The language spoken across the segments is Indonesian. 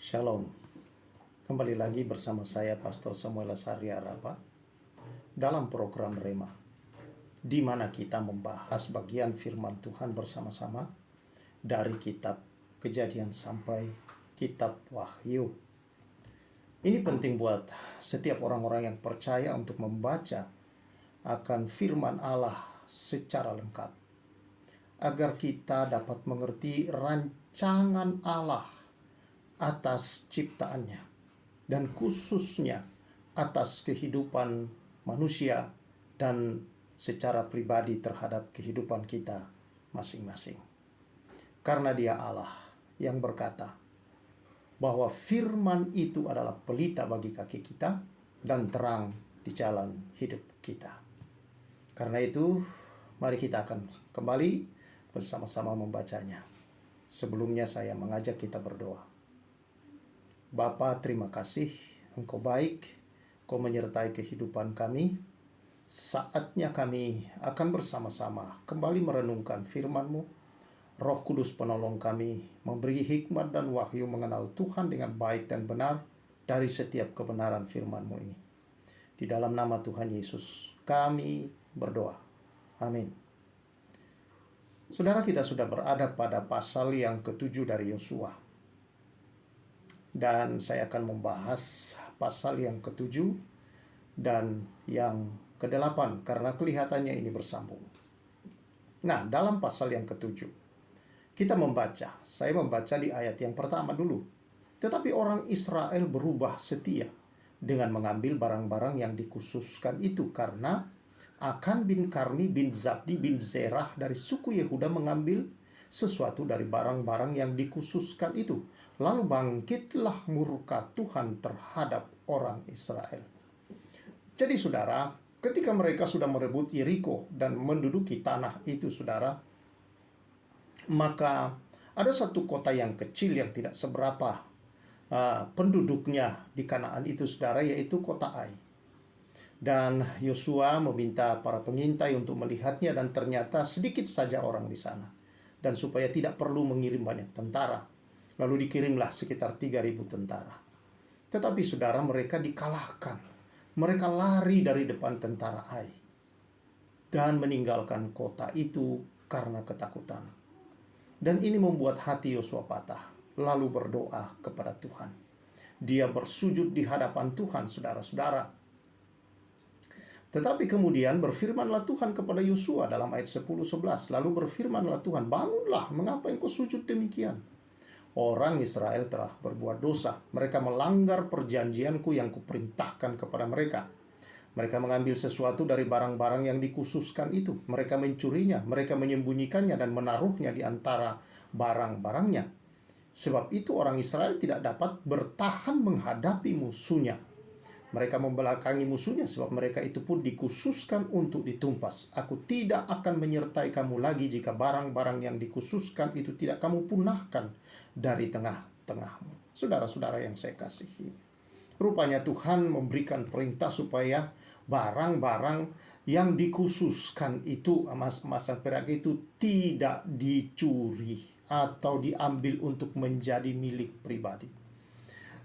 Shalom. Kembali lagi bersama saya Pastor Samuel Asaria Rapa dalam program Rema, di mana kita membahas bagian firman Tuhan bersama-sama dari kitab Kejadian sampai kitab Wahyu. Ini penting buat setiap orang-orang yang percaya untuk membaca akan firman Allah secara lengkap, agar kita dapat mengerti rancangan Allah atas ciptaannya, dan khususnya atas kehidupan manusia dan secara pribadi terhadap kehidupan kita masing-masing. Karena Dia Allah yang berkata bahwa firman itu adalah pelita bagi kaki kita dan terang di jalan hidup kita. Karena itu, mari kita akan kembali bersama-sama membacanya. Sebelumnya saya mengajak kita berdoa. Bapa, terima kasih, Engkau baik, Engkau menyertai kehidupan kami. Saatnya kami akan bersama-sama kembali merenungkan firman-Mu. Roh Kudus penolong kami, memberi hikmat dan wahyu mengenal Tuhan dengan baik dan benar dari setiap kebenaran firman-Mu ini. Di dalam nama Tuhan Yesus, kami berdoa. Amin. Saudara, kita sudah berada pada pasal yang ke-7 dari Yosua. Dan saya akan membahas pasal yang ke-7 dan yang ke-8 karena kelihatannya ini bersambung. Nah, dalam pasal yang ke-7 kita membaca, saya membaca di ayat yang pertama dulu. Tetapi orang Israel berubah setia dengan mengambil barang-barang yang dikhususkan itu, karena Akan bin Karmi bin Zabdi bin Zerah dari suku Yehuda mengambil sesuatu dari barang-barang yang dikhususkan itu. Lalu bangkitlah murka Tuhan terhadap orang Israel. Jadi saudara, ketika mereka sudah merebut Yeriko dan menduduki tanah itu, saudara, maka ada satu kota yang kecil yang tidak seberapa penduduknya di Kanaan itu, saudara, yaitu kota Ai. Dan Yosua meminta para pengintai untuk melihatnya, dan ternyata sedikit saja orang di sana. Dan supaya tidak perlu mengirim banyak tentara, lalu dikirimlah sekitar 3.000 tentara. Tetapi saudara, mereka dikalahkan. Mereka lari dari depan tentara Ai dan meninggalkan kota itu karena ketakutan. Dan ini membuat hati Yosua patah, lalu berdoa kepada Tuhan. Dia bersujud di hadapan Tuhan, saudara-saudara. Tetapi kemudian berfirmanlah Tuhan kepada Yosua dalam ayat 10-11. Lalu berfirmanlah Tuhan, bangunlah, mengapa engkau sujud demikian? Orang Israel telah berbuat dosa. Mereka melanggar perjanjianku yang kuperintahkan kepada mereka. Mereka mengambil sesuatu dari barang-barang yang dikhususkan itu. Mereka mencurinya, mereka menyembunyikannya dan menaruhnya di antara barang-barangnya. Sebab itu orang Israel tidak dapat bertahan menghadapi musuhnya. Mereka membelakangi musuhnya, sebab mereka itu pun dikhususkan untuk ditumpas. Aku tidak akan menyertai kamu lagi jika barang-barang yang dikhususkan itu tidak kamu punahkan dari tengah-tengahmu. Saudara-saudara yang saya kasihi, rupanya Tuhan memberikan perintah supaya barang-barang yang dikhususkan itu, emas-emas dan perak itu, tidak dicuri atau diambil untuk menjadi milik pribadi.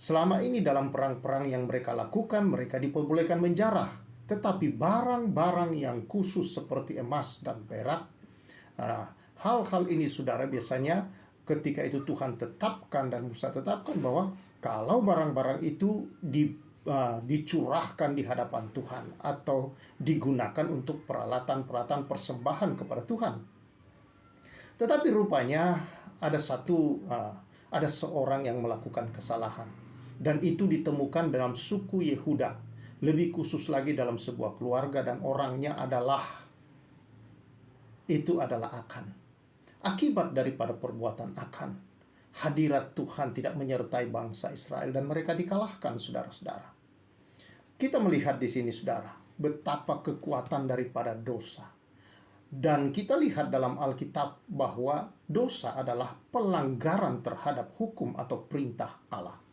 Selama ini dalam perang-perang yang mereka lakukan, mereka diperbolehkan menjarah. Tetapi barang-barang yang khusus seperti emas dan perak, hal-hal ini, saudara, biasanya ketika itu Tuhan tetapkan dan Musa tetapkan bahwa kalau barang-barang itu dicurahkan di hadapan Tuhan atau digunakan untuk peralatan-peralatan persembahan kepada Tuhan. Tetapi rupanya ada seorang yang melakukan kesalahan. Dan itu ditemukan dalam suku Yehuda. Lebih khusus lagi dalam sebuah keluarga, dan orangnya adalah Akan. Akibat daripada perbuatan Akan, hadirat Tuhan tidak menyertai bangsa Israel dan mereka dikalahkan, saudara-saudara. Kita melihat di sini, saudara, betapa kekuatan daripada dosa. Dan kita lihat dalam Alkitab bahwa dosa adalah pelanggaran terhadap hukum atau perintah Allah.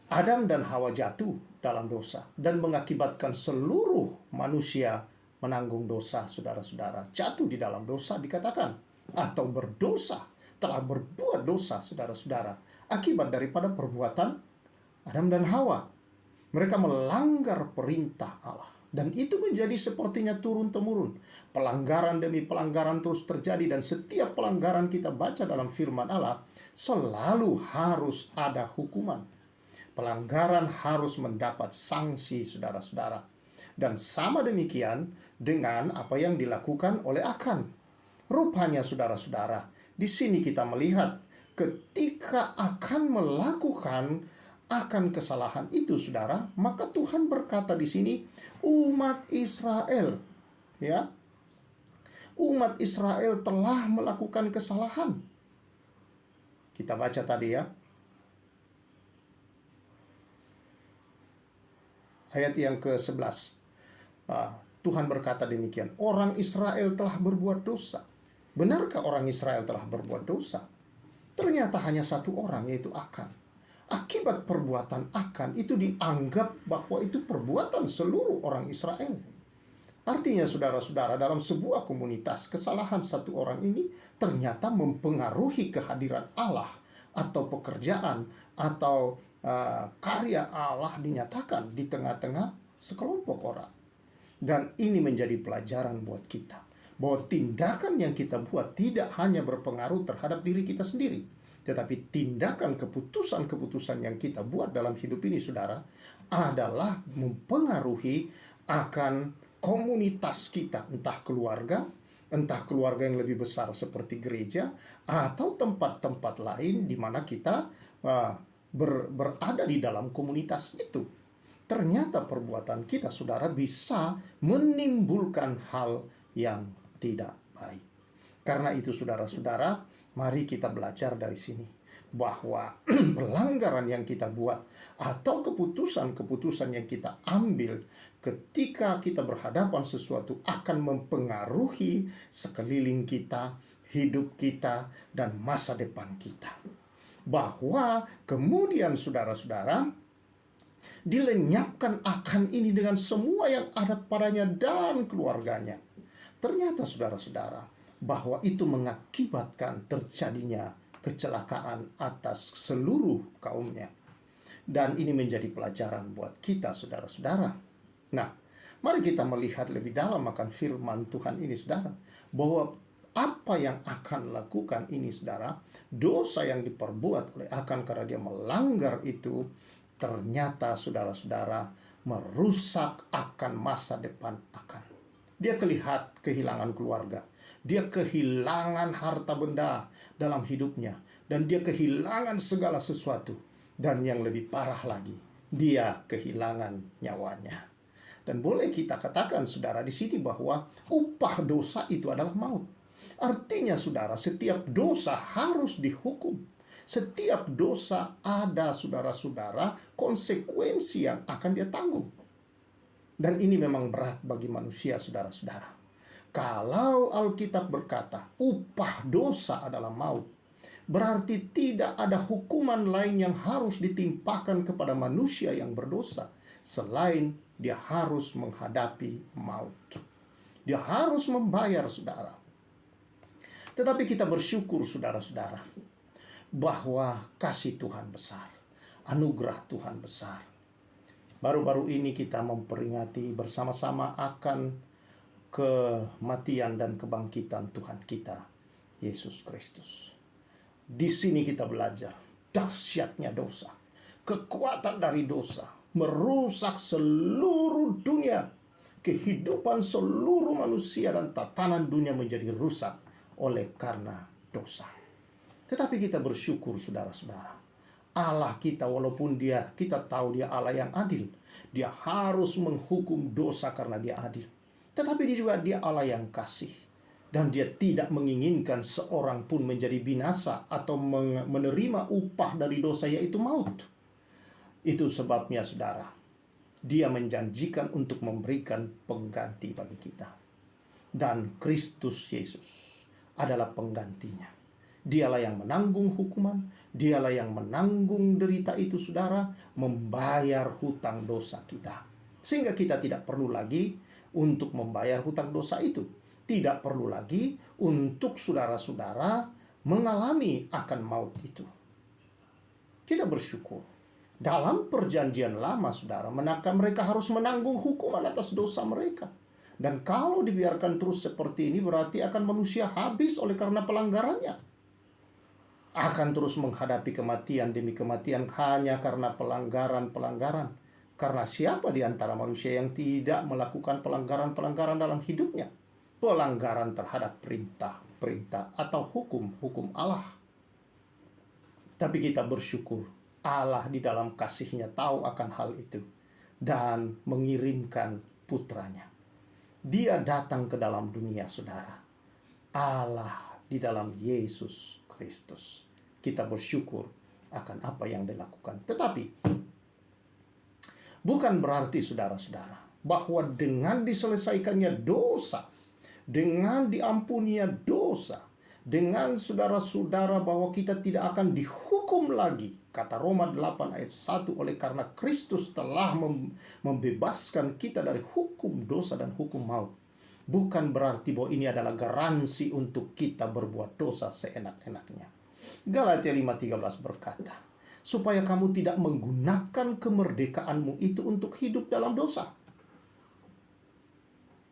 Adam dan Hawa jatuh dalam dosa dan mengakibatkan seluruh manusia menanggung dosa, saudara-saudara. Jatuh di dalam dosa dikatakan, atau berdosa, telah berbuat dosa, saudara-saudara. akibat daripada perbuatan Adam dan Hawa. Mereka melanggar perintah Allah. Dan itu menjadi sepertinya turun-temurun. Pelanggaran demi pelanggaran terus terjadi. Dan setiap pelanggaran kita baca dalam firman Allah, selalu harus ada hukuman. Pelanggaran harus mendapat sanksi, saudara-saudara. Dan sama demikian dengan apa yang dilakukan oleh Akan. Rupanya, saudara-saudara, di sini kita melihat ketika Akan melakukan akan kesalahan itu, saudara, maka Tuhan berkata di sini, umat Israel, ya, umat Israel telah melakukan kesalahan. Kita baca tadi ya, ayat yang ke-11. Tuhan berkata demikian, orang Israel telah berbuat dosa. Benarkah orang Israel telah berbuat dosa? Ternyata hanya satu orang, yaitu Akan. Akibat perbuatan Akan itu dianggap bahwa itu perbuatan seluruh orang Israel. Artinya, saudara-saudara, dalam sebuah komunitas, kesalahan satu orang ini ternyata mempengaruhi kehadiran Allah atau pekerjaan atau karya Allah dinyatakan di tengah-tengah sekelompok orang. Dan ini menjadi pelajaran buat kita, bahwa tindakan yang kita buat tidak hanya berpengaruh terhadap diri kita sendiri, tetapi tindakan keputusan-keputusan yang kita buat dalam hidup ini, saudara, adalah mempengaruhi akan komunitas kita, entah keluarga yang lebih besar seperti gereja, atau tempat-tempat lain di mana kita berada di dalam komunitas itu. Ternyata perbuatan kita, saudara, bisa menimbulkan hal yang tidak baik. Karena itu, saudara-saudara, mari kita belajar dari sini bahwa pelanggaran yang kita buat atau keputusan-keputusan yang kita ambil ketika kita berhadapan sesuatu akan mempengaruhi sekeliling kita, hidup kita, dan masa depan kita. Bahwa kemudian, saudara-saudara, dilenyapkan Akan ini dengan semua yang ada padanya dan keluarganya. Ternyata, saudara-saudara, bahwa itu mengakibatkan terjadinya kecelakaan atas seluruh kaumnya. Dan ini menjadi pelajaran buat kita, saudara-saudara. Nah, mari kita melihat lebih dalam akan firman Tuhan ini, saudara, bahwa apa yang Akan lakukan ini, saudara, dosa yang diperbuat oleh Akan karena dia melanggar itu, ternyata, saudara-saudara, merusak akan masa depan Akan. Dia kehilangan keluarga. Dia kehilangan harta benda dalam hidupnya. Dan dia kehilangan segala sesuatu. Dan yang lebih parah lagi, dia kehilangan nyawanya. Dan boleh kita katakan, saudara, di sini bahwa upah dosa itu adalah maut. Artinya, saudara, setiap dosa harus dihukum. Setiap dosa ada, saudara-saudara, konsekuensi yang akan dia tanggung. Dan ini memang berat bagi manusia, saudara-saudara. Kalau Alkitab berkata upah dosa adalah maut, berarti tidak ada hukuman lain yang harus ditimpakan kepada manusia yang berdosa selain dia harus menghadapi maut. Dia harus membayar, saudara. Tetapi kita bersyukur, saudara-saudara, bahwa kasih Tuhan besar, anugerah Tuhan besar. Baru-baru ini kita memperingati bersama-sama akan kematian dan kebangkitan Tuhan kita, Yesus Kristus. Di sini kita belajar dahsyatnya dosa, kekuatan dari dosa, merusak seluruh dunia, kehidupan seluruh manusia dan tatanan dunia menjadi rusak oleh karena dosa. Tetapi kita bersyukur, saudara-saudara, Allah kita, walaupun kita tahu dia Allah yang adil, dia harus menghukum dosa karena dia adil. Tetapi dia Allah yang kasih. Dan dia tidak menginginkan seorang pun menjadi binasa atau menerima upah dari dosa, yaitu maut. Itu sebabnya, saudara, dia menjanjikan untuk memberikan pengganti bagi kita. Dan Kristus Yesus adalah penggantinya. Dialah yang menanggung hukuman, dialah yang menanggung derita itu, saudara, membayar hutang dosa kita. Sehingga kita tidak perlu lagi untuk membayar hutang dosa itu. Tidak perlu lagi untuk saudara-saudara mengalami akan maut itu. Kita bersyukur. Dalam perjanjian lama, saudara, maka mereka harus menanggung hukuman atas dosa mereka. Dan kalau dibiarkan terus seperti ini, berarti akan manusia habis oleh karena pelanggarannya. Akan terus menghadapi kematian demi kematian hanya karena pelanggaran-pelanggaran. Karena siapa di antara manusia yang tidak melakukan pelanggaran-pelanggaran dalam hidupnya? Pelanggaran terhadap perintah-perintah atau hukum-hukum Allah. Tapi kita bersyukur Allah di dalam kasih-Nya tahu akan hal itu dan mengirimkan putranya. Dia datang ke dalam dunia, saudara. Allah di dalam Yesus Kristus. Kita bersyukur akan apa yang dilakukan. Tetapi bukan berarti, saudara-saudara, bahwa dengan diselesaikannya dosa, dengan diampuninya dosa, dengan saudara-saudara bahwa kita tidak akan dihukum lagi. Kata Roma 8 ayat 1, oleh karena Kristus telah membebaskan kita dari hukum dosa dan hukum maut. Bukan berarti bahwa ini adalah garansi untuk kita berbuat dosa seenak-enaknya. Galatia 5:13 berkata, supaya kamu tidak menggunakan kemerdekaanmu itu untuk hidup dalam dosa.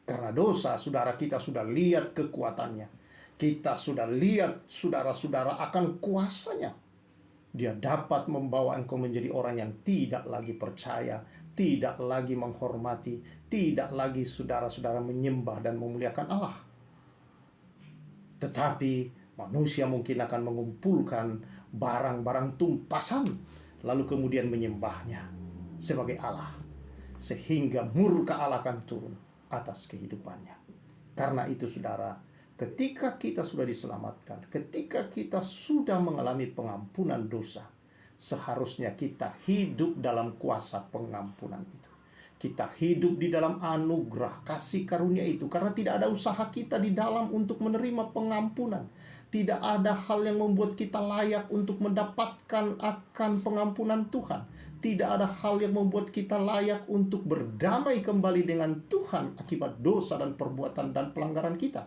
Karena dosa, saudara, kita sudah lihat kekuatannya. Kita sudah lihat, saudara-saudara, akan kuasanya. Dia dapat membawa engkau menjadi orang yang tidak lagi percaya, tidak lagi menghormati, tidak lagi saudara-saudara menyembah dan memuliakan Allah. Tetapi manusia mungkin akan mengumpulkan barang-barang tumpasan, lalu kemudian menyembahnya sebagai Allah. Sehingga murka Allah akan turun atas kehidupannya. Karena itu, saudara, ketika kita sudah diselamatkan, ketika kita sudah mengalami pengampunan dosa, seharusnya kita hidup dalam kuasa pengampunan itu. Kita hidup di dalam anugerah kasih karunia itu, karena tidak ada usaha kita di dalam untuk menerima pengampunan. Tidak ada hal yang membuat kita layak untuk mendapatkan akan pengampunan Tuhan. Tidak ada hal yang membuat kita layak untuk berdamai kembali dengan Tuhan akibat dosa dan perbuatan dan pelanggaran kita.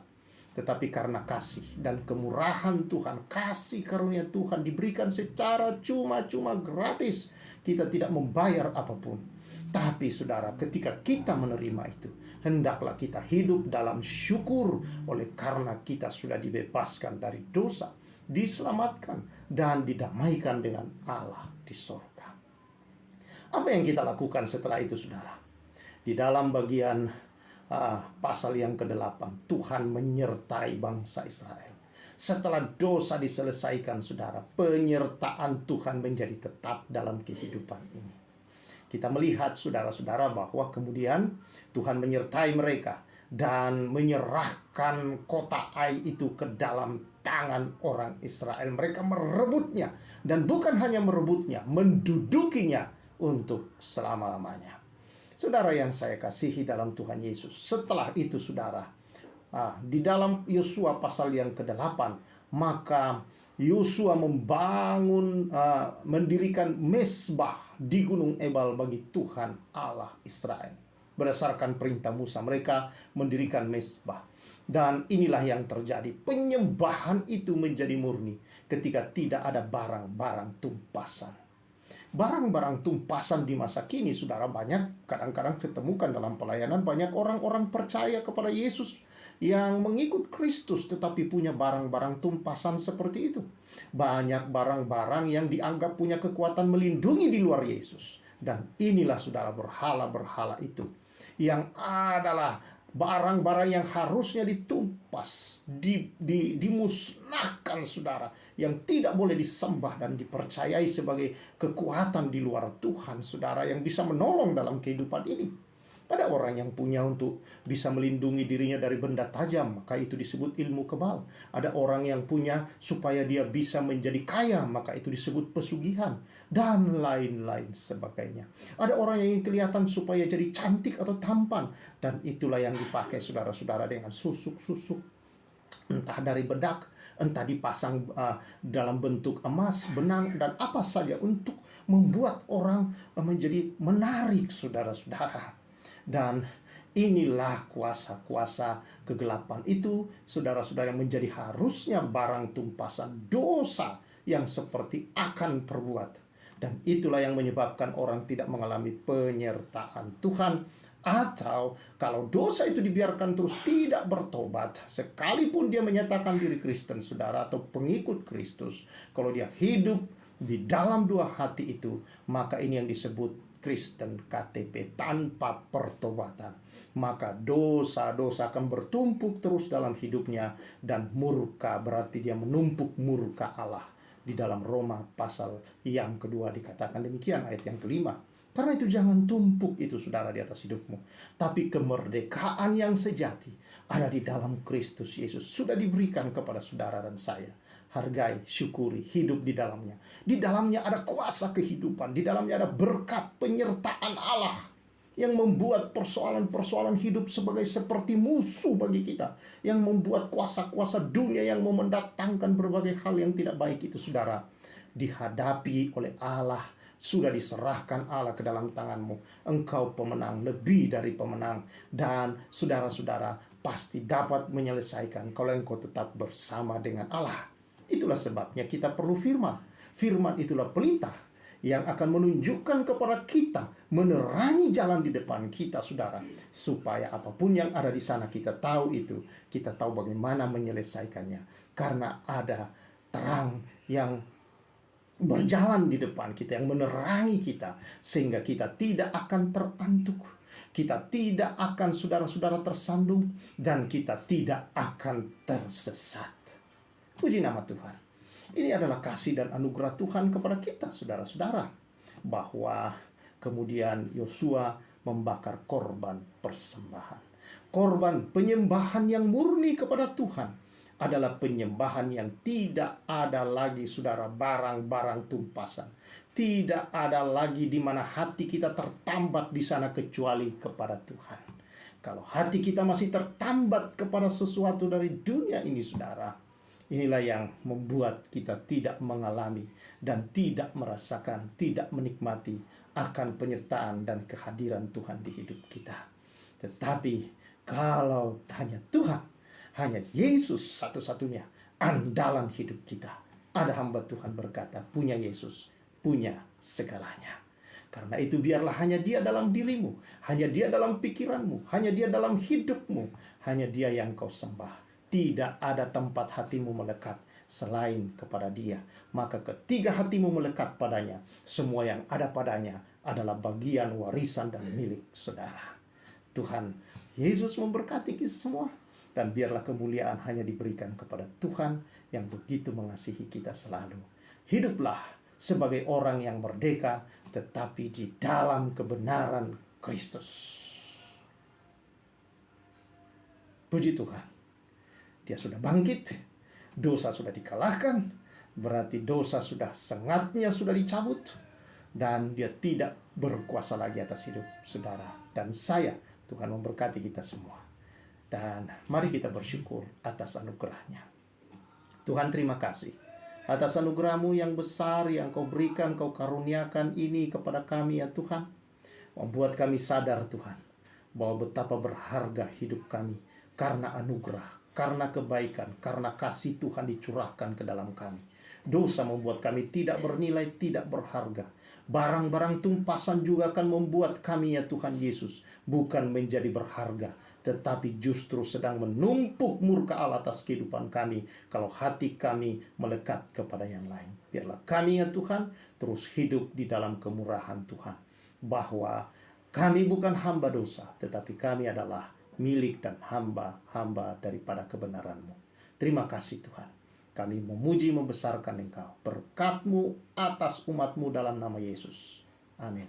Tetapi karena kasih dan kemurahan Tuhan, kasih karunia Tuhan diberikan secara cuma-cuma gratis. Kita tidak membayar apapun. Tapi saudara, ketika kita menerima itu, hendaklah kita hidup dalam syukur oleh karena kita sudah dibebaskan dari dosa, diselamatkan, dan didamaikan dengan Allah di sorga. Apa yang kita lakukan setelah itu, saudara? Di dalam bagian pasal yang ke-8, Tuhan menyertai bangsa Israel. Setelah dosa diselesaikan, saudara, penyertaan Tuhan menjadi tetap dalam kehidupan ini. Kita melihat, saudara-saudara, bahwa kemudian Tuhan menyertai mereka dan menyerahkan kota Ai itu ke dalam tangan orang Israel. Mereka merebutnya, dan bukan hanya merebutnya, mendudukinya untuk selama-lamanya. Saudara yang saya kasihi dalam Tuhan Yesus, setelah itu, saudara, di dalam Yosua pasal yang ke-8, maka Yosua membangun, mendirikan mezbah di Gunung Ebal bagi Tuhan Allah Israel. Berdasarkan perintah Musa, mereka mendirikan mezbah. Dan inilah yang terjadi. Penyembahan itu menjadi murni ketika tidak ada barang-barang tumpasan. Barang-barang tumpasan di masa kini, saudara, banyak kadang-kadang ditemukan dalam pelayanan. Banyak orang-orang percaya kepada Yesus yang mengikut Kristus, tetapi punya barang-barang tumpasan seperti itu. Banyak barang-barang yang dianggap punya kekuatan melindungi di luar Yesus. Dan inilah, saudara, berhala-berhala itu, yang adalah barang-barang yang harusnya ditumpas, dimusnahkan, saudara, yang tidak boleh disembah dan dipercayai sebagai kekuatan di luar Tuhan, saudara, yang bisa menolong dalam kehidupan ini. Ada orang yang punya untuk bisa melindungi dirinya dari benda tajam, maka itu disebut ilmu kebal. Ada orang yang punya supaya dia bisa menjadi kaya, maka itu disebut pesugihan, dan lain-lain sebagainya. Ada orang yang ingin kelihatan supaya jadi cantik atau tampan, dan itulah yang dipakai, saudara-saudara, dengan susuk-susuk, entah dari bedak, entah dipasang dalam bentuk emas, benang, dan apa saja untuk membuat orang menjadi menarik, saudara-saudara. Dan inilah kuasa-kuasa kegelapan itu, saudara-saudara, yang menjadi harusnya barang tumpasan dosa yang seperti akan perbuat. Dan itulah yang menyebabkan orang tidak mengalami penyertaan Tuhan. Atau kalau dosa itu dibiarkan terus tidak bertobat, sekalipun dia menyatakan diri Kristen, saudara, atau pengikut Kristus, kalau dia hidup di dalam dua hati itu, maka ini yang disebut Kristen KTP, tanpa pertobatan. Maka dosa-dosa akan bertumpuk terus dalam hidupnya, dan murka berarti dia menumpuk murka Allah. Di dalam Roma pasal yang kedua dikatakan demikian, ayat yang kelima. Karena itu jangan tumpuk itu, saudara, di atas hidupmu. Tapi kemerdekaan yang sejati ada di dalam Kristus Yesus. Sudah diberikan kepada saudara dan saya. Hargai, syukuri, hidup di dalamnya. Di dalamnya ada kuasa kehidupan. Di dalamnya ada berkat penyertaan Allah yang membuat persoalan-persoalan hidup seperti musuh bagi kita. Yang membuat kuasa-kuasa dunia yang mau mendatangkan berbagai hal yang tidak baik itu, saudara, dihadapi oleh Allah. Sudah diserahkan Allah ke dalam tanganmu. Engkau pemenang, lebih dari pemenang. Dan saudara-saudara pasti dapat menyelesaikan kalau engkau tetap bersama dengan Allah. Itulah sebabnya kita perlu firman. Firman itulah pelita yang akan menunjukkan kepada kita, menerangi jalan di depan kita, saudara. Supaya apapun yang ada di sana kita tahu itu. Kita tahu bagaimana menyelesaikannya. Karena ada terang yang berjalan di depan kita, yang menerangi kita, sehingga kita tidak akan terantuk, kita tidak akan, saudara-saudara, tersandung, dan kita tidak akan tersesat. Puji nama Tuhan. Ini adalah kasih dan anugerah Tuhan kepada kita, saudara-saudara, bahwa kemudian Yosua membakar korban persembahan. Korban penyembahan yang murni kepada Tuhan adalah penyembahan yang tidak ada lagi, saudara, barang-barang tumpasan. Tidak ada lagi di mana hati kita tertambat di sana kecuali kepada Tuhan. Kalau hati kita masih tertambat kepada sesuatu dari dunia ini, saudara, inilah yang membuat kita tidak mengalami dan tidak merasakan, tidak menikmati akan penyertaan dan kehadiran Tuhan di hidup kita. Tetapi kalau tanya Tuhan, hanya Yesus satu-satunya andalan hidup kita. Ada hamba Tuhan berkata, punya Yesus, punya segalanya. Karena itu biarlah hanya Dia dalam dirimu, hanya Dia dalam pikiranmu, hanya Dia dalam hidupmu, hanya Dia yang kau sembah. Tidak ada tempat hatimu melekat selain kepada Dia. Maka ketika hatimu melekat padanya, semua yang ada padanya adalah bagian warisan dan milik saudara. Tuhan Yesus memberkati kita semua. Dan biarlah kemuliaan hanya diberikan kepada Tuhan yang begitu mengasihi kita selalu. Hiduplah sebagai orang yang merdeka, tetapi di dalam kebenaran Kristus. Puji Tuhan. Dia sudah bangkit. Dosa sudah dikalahkan. Berarti dosa sudah, sengatnya sudah dicabut. Dan dia tidak berkuasa lagi atas hidup saudara dan saya. Tuhan memberkati kita semua. Dan mari kita bersyukur atas anugerahnya. Tuhan, terima kasih atas anugerah-Mu yang besar yang Kau berikan, Kau karuniakan ini kepada kami, ya Tuhan. Membuat kami sadar, Tuhan, bahwa betapa berharga hidup kami karena anugerah, karena kebaikan, karena kasih Tuhan dicurahkan ke dalam kami. Dosa membuat kami tidak bernilai, tidak berharga. Barang-barang tumpasan juga akan membuat kami, ya Tuhan Yesus, bukan menjadi berharga, tetapi justru sedang menumpuk murka Allah atas kehidupan kami kalau hati kami melekat kepada yang lain. Biarlah kami, ya Tuhan, terus hidup di dalam kemurahan Tuhan, bahwa kami bukan hamba dosa, tetapi kami adalah milik dan hamba-hamba daripada kebenaran-Mu. Terima kasih Tuhan. Kami memuji membesarkan Engkau. Berkat-Mu atas umat-Mu dalam nama Yesus. Amin.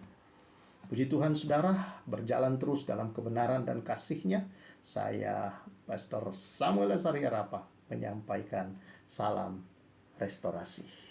Puji Tuhan, saudara, berjalan terus dalam kebenaran dan kasih-Nya. Saya, Pastor Samuel Lasaria Rapa, menyampaikan salam restorasi.